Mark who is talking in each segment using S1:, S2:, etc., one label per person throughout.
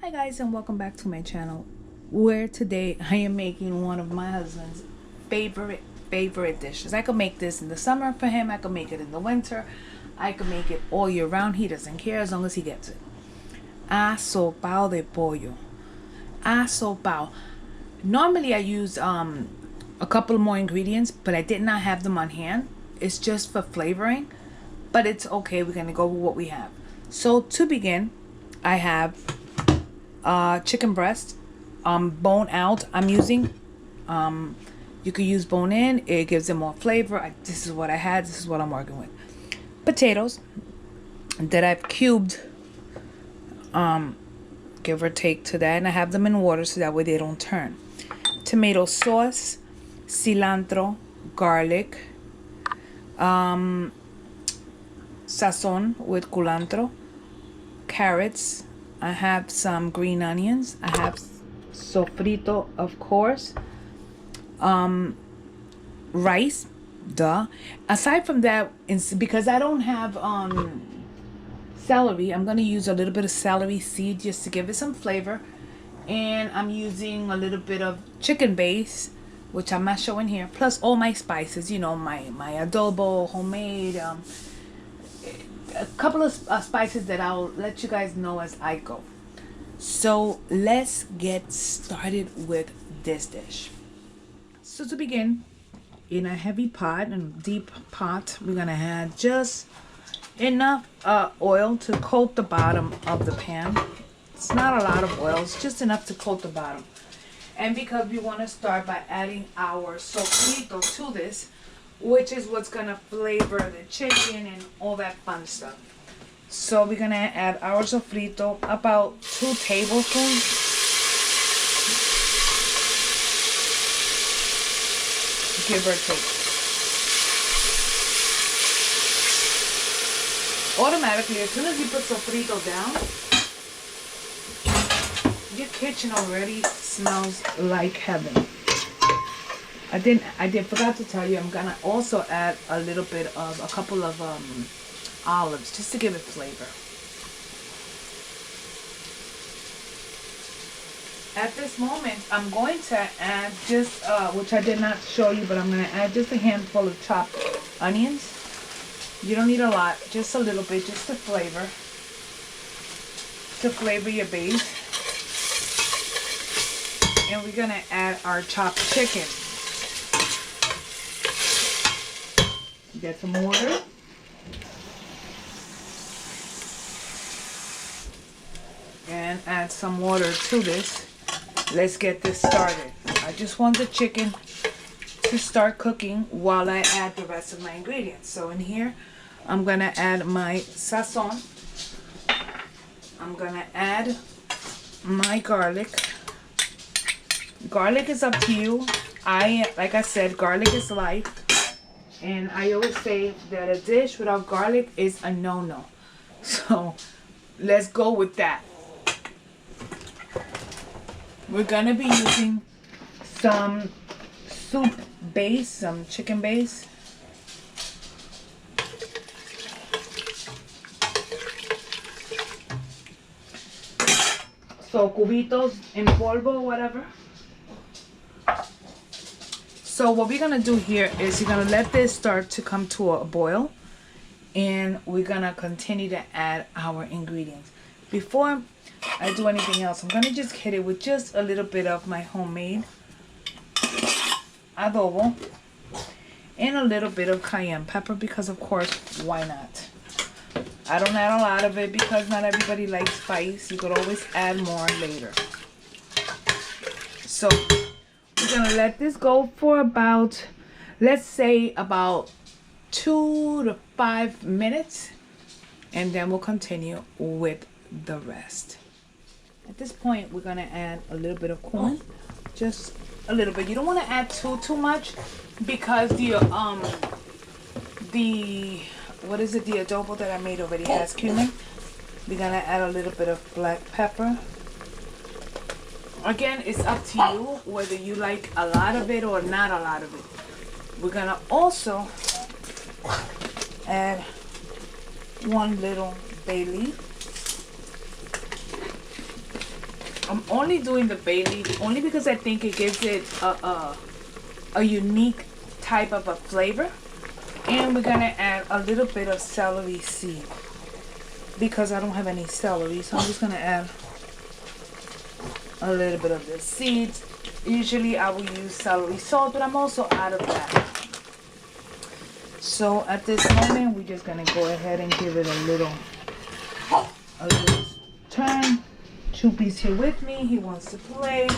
S1: Hi guys, and welcome back to my channel, where today I am making one of my husband's favorite dishes. I could make this in the summer for him, I could make it in the winter, I could make it all year round. He doesn't care as long as he gets it. Asopao de Pollo. Asopao. Normally I use a couple more ingredients, but I did not have them on hand. It's just for flavoring, but it's okay. We're gonna go with what we have. So to begin, I have chicken breast, bone out. I'm using. You could use bone in. It gives it more flavor. This is what I had. This is what I'm working with. Potatoes that I've cubed, give or take to that, and I have them in water so that way they don't turn. Tomato sauce, cilantro, garlic, sazon with culantro, carrots. I have some green onions. I have sofrito, of course. Rice, duh. Aside from that, because I don't have celery, I'm gonna use a little bit of celery seed just to give it some flavor. And I'm using a little bit of chicken base, which I'm not showing here, plus all my spices, you know, my adobo, homemade, a couple of spices that I'll let you guys know as I go. So let's get started with this dish. So to begin, in a heavy pot and deep pot, we're gonna add just enough oil to coat the bottom of the pan. It's not a lot of oil, it's just enough to coat the bottom. And because we want to start by adding our sofrito to this, which is what's gonna flavor the chicken and all that fun stuff. So we're gonna add our sofrito, about 2 tablespoons. Give or take. Automatically, as soon as you put sofrito down, your kitchen already smells like heaven. I forgot to tell you, I'm gonna also add a little bit of a couple of olives just to give it flavor. At this moment, I'm going to add just which I did not show you, but I'm gonna add just a handful of chopped onions. You don't need a lot, just a little bit, just to flavor your base. And we're gonna add our chopped chicken. Get some water. And add some water to this. Let's get this started. I just want the chicken to start cooking while I add the rest of my ingredients. So in here, I'm gonna add my sazon. I'm gonna add my garlic. Garlic is up to you. Like I said, garlic is life. And I always say that a dish without garlic is a no-no. So let's go with that. We're gonna be using some soup base, some chicken base. So cubitos en polvo, whatever. So what we're gonna do here is you're gonna let this start to come to a boil, and we're gonna continue to add our ingredients. Before I do anything else, I'm gonna just hit it with just a little bit of my homemade adobo and a little bit of cayenne pepper, because of course, why not? I don't add a lot of it because not everybody likes spice. You could always add more later. So we're gonna let this go for about, let's say about 2 to 5 minutes, and then we'll continue with the rest. At this point, we're gonna add a little bit of corn, just a little bit. You don't want to add too much, because the adobo that I made already has cumin. We're gonna add a little bit of black pepper. Again, it's up to you whether you like a lot of it or not a lot of it. We're gonna also add 1 little bay leaf. I'm only doing the bay leaf only because I think it gives it a unique type of a flavor. And we're gonna add a little bit of celery seed because I don't have any celery, so I'm just gonna add a little bit of the seeds. Usually I will use celery salt, but I'm also out of that. So at this moment, we're just gonna go ahead and give it a little turn. Choopy's here with me. He wants to play.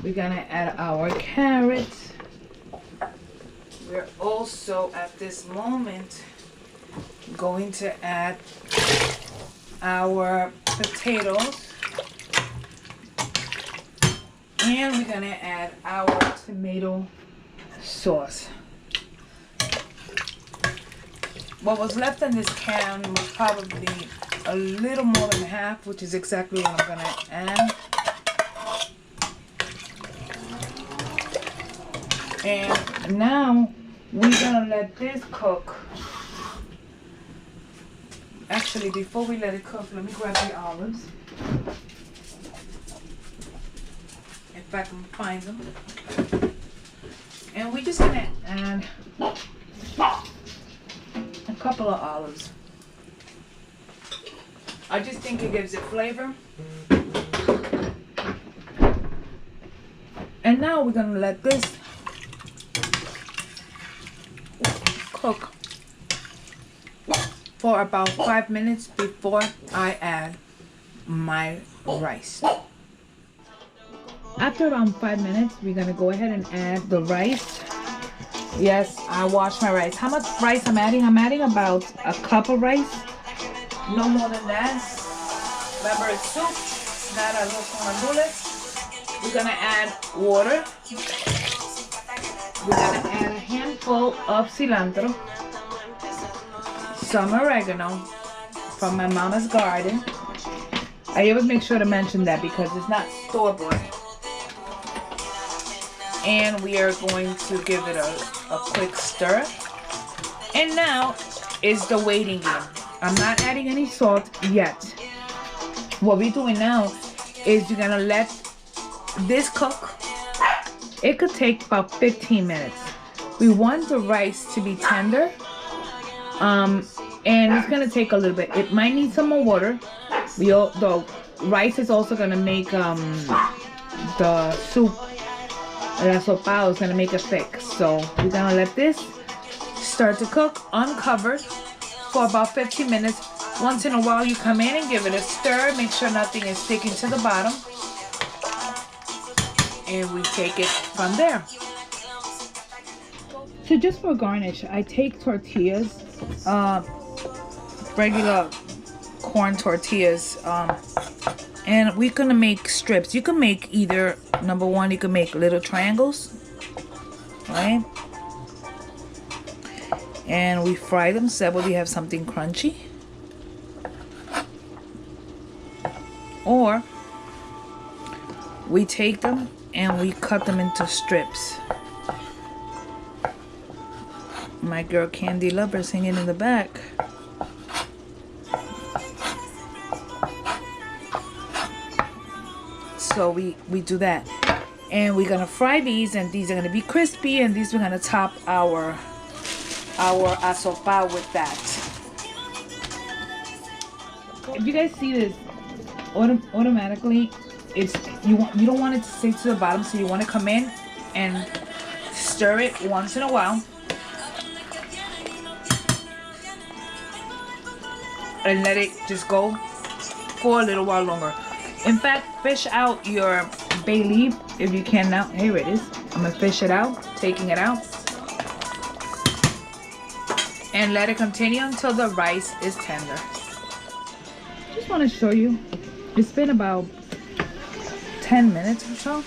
S1: We're gonna add our carrots. We're also at this moment going to add our potatoes. And we're gonna add our tomato sauce. What was left in this can was probably a little more than half, which is exactly what I'm gonna add. And now we're gonna let this cook. Actually, before we let it cook, let me grab the olives. If I can find them. And we're just gonna add a couple of olives. I just think it gives it flavor. And now we're gonna let this cook for about 5 minutes before I add my rice. After around 5 minutes, we're gonna go ahead and add the rice. Yes, I washed my rice. How much rice I'm adding? I'm adding about a cup of rice. No more than that. Remember, it's soup, not arroz con gandules. We're gonna add water. We're gonna add a handful of cilantro. Some oregano from my mama's garden. I always make sure to mention that because it's not store-bought. And we are going to give it a quick stir. And now is the waiting game. I'm not adding any salt yet. What we're doing now is you're gonna let this cook. It could take about 15 minutes. We want the rice to be tender. And it's gonna take a little bit. It might need some more water. The rice is also gonna make the soup, the asopao is gonna make it thick. So we're gonna let this start to cook uncovered for about 15 minutes. Once in a while you come in and give it a stir. Make sure nothing is sticking to the bottom. And we take it from there. So just for garnish, I take tortillas, regular corn tortillas, and we're gonna make strips. You can make either, number one, you can make little triangles, right? And we fry them so that we have something crunchy. Or we take them and we cut them into strips. My girl Candy Lover singing in the back. So we do that. And we're gonna fry these, and these are gonna be crispy, and these we're gonna top our asopao with that. If you guys see this, automatically it's you don't want it to stick to the bottom, so you want to come in and stir it once in a while and let it just go for a little while longer. In fact, fish out your bay leaf if you can now. Here it is. I'm gonna fish it out, taking it out, and let it continue until the rice is tender. Just want to show you, it's been about 10 minutes or so.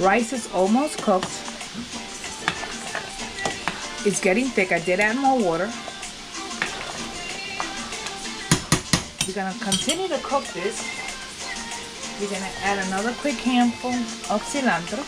S1: Rice is almost cooked. It's getting thick. I did add more water. We're gonna continue to cook this. We're gonna add another quick handful of cilantro.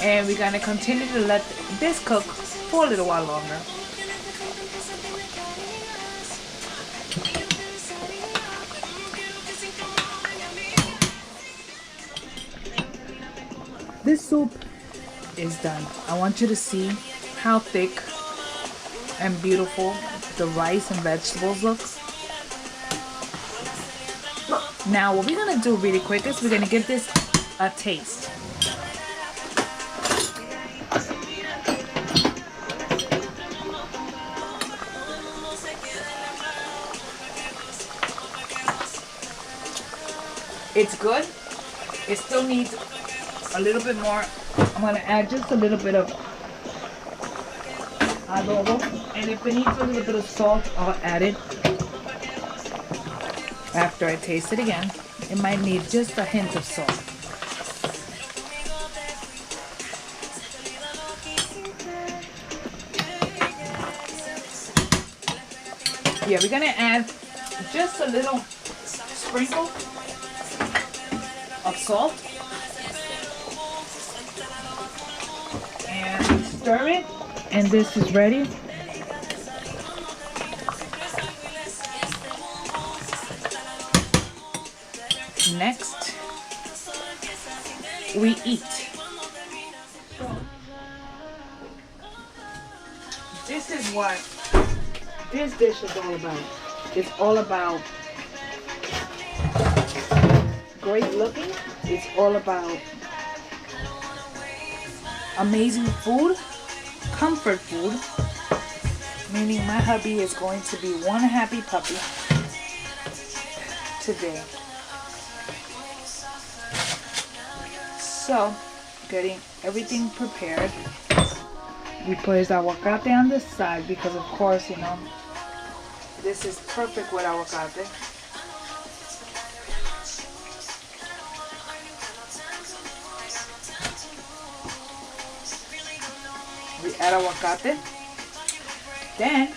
S1: And we're gonna continue to let this cook for a little while longer. soup is done. I want you to see how thick and beautiful the rice and vegetables look. Now what we're gonna do really quick is we're gonna give this a taste. It's good. It still needs a little bit more. I'm gonna add just a little bit of adobo, and if it needs a little bit of salt, I'll add it after I taste it again. It might need just a hint of salt. Yeah, we're gonna add just a little sprinkle of salt and stir it, and this is ready. Next, we eat. This is what this dish is all about. It's all about great looking. It's all about amazing food, comfort food, meaning my hubby is going to be one happy puppy today. So, getting everything prepared. We put his aguacate on this side because, of course, you know, this is perfect with aguacate. We add aguacate. Then,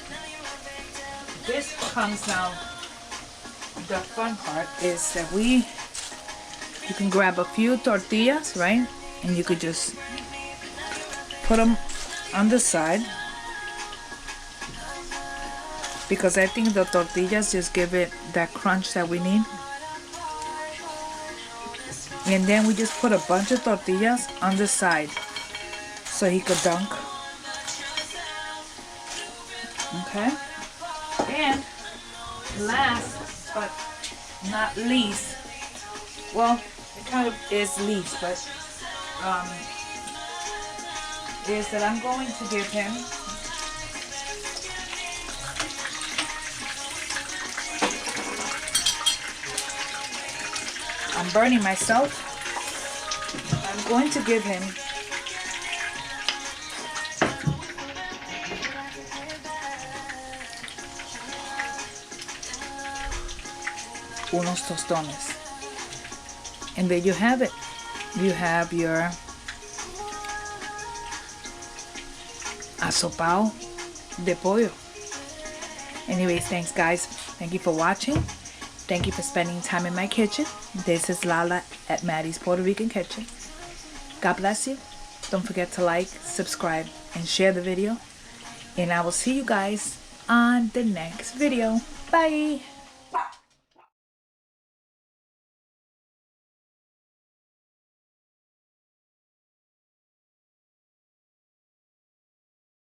S1: this comes now. The fun part is that you can grab a few tortillas, right? And you could just put them on the side, because I think the tortillas just give it that crunch that we need. And then we just put a bunch of tortillas on the side so he could dunk. Okay? And last but not least, well, it kind of is least, but is that I'm going to give him I'm burning myself. I'm going to give him unos tostones. And there you have it. You have your Asopao de Pollo. Anyways, thanks guys. Thank you for watching. Thank you for spending time in my kitchen. This is Lala at Maddie's Puerto Rican Kitchen. God bless you. Don't forget to like, subscribe, and share the video. And I will see you guys on the next video. Bye.